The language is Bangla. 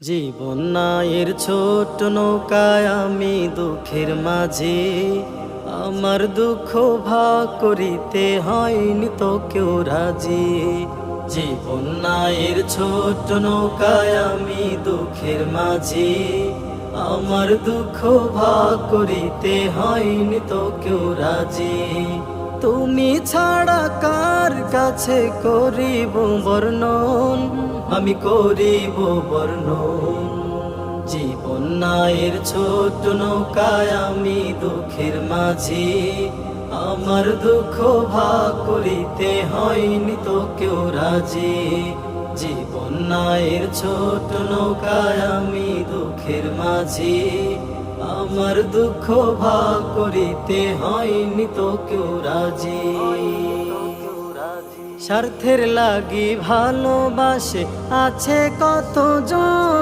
জীবন নায়ের ছোট নৌকায় আমি দুঃখের মাঝে, আমার দুঃখ ভাগ করিতে হয়নি তো কেউ রাজি। জীবন নায়ের ছোট নৌকায় আমি দুঃখের মাঝে, আমার দুঃখ ভাগ করিতে হয়নি তো কেউ রাজি। তুমি ছাড়া কার কাছে করিব বর্ণন, আমি করিব বর্ণন। জীবন নায়ের ছোট নৌকায় আমি দুঃখের মাঝি, আমার দুঃখ ভাগ করিতে হয়নি তো কেউ রাজি। জীবন নায়ের ছোট নৌকায় আমি দুঃখের মাঝি, আমার দুঃখ ভাগ করিতে হয়নি তো কেউ রাজি। স্বার্থের লাগি ভালোবাসে আছে কতজন।